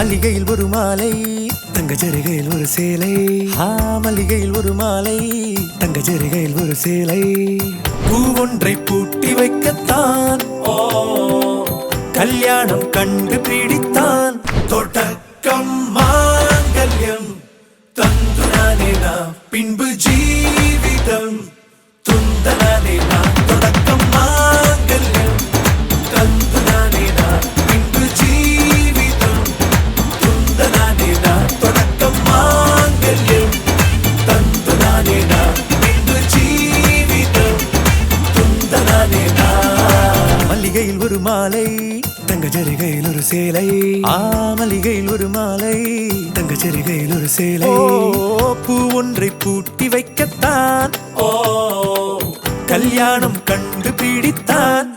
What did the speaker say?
மல்லிகையில் ஒரு மாலை தங்க ஜரிகையில் ஒரு சேலை மல்லிகையில் ஒரு மாலை தங்க ஜரிகையில் ஒரு சேலை பூவொன்றை பூட்டி வைக்கத்தான் கல்யாணம் கண்டு பிடித்தான் தொடக்கம் மாங்கல்யம் தந்துனானே நாம் பின்பு ஜீவிதம் துந்தனானே நாம் தொடக்கம் மாங்கல்யம் தந்துனானே நாம் பின்பு ஜீவிதம் துந்தனானே நாம் தொடக்கம் மாங்கல்யம் தந்துனானே நாம் பின்பு ஜீவிதம் துந்தனானே நாம் மல்லிகையில் ஒரு மாலை தங்க ஜரிகையில் ஒரு சேலை மல்லிகையில் ஒரு மாலை தங்க ஜரிகையில் ஒரு சேலை பூ ஒன்றை பூட்டி வைக்கத்தான் கல்யாணம் கண்டு பிடித்தான்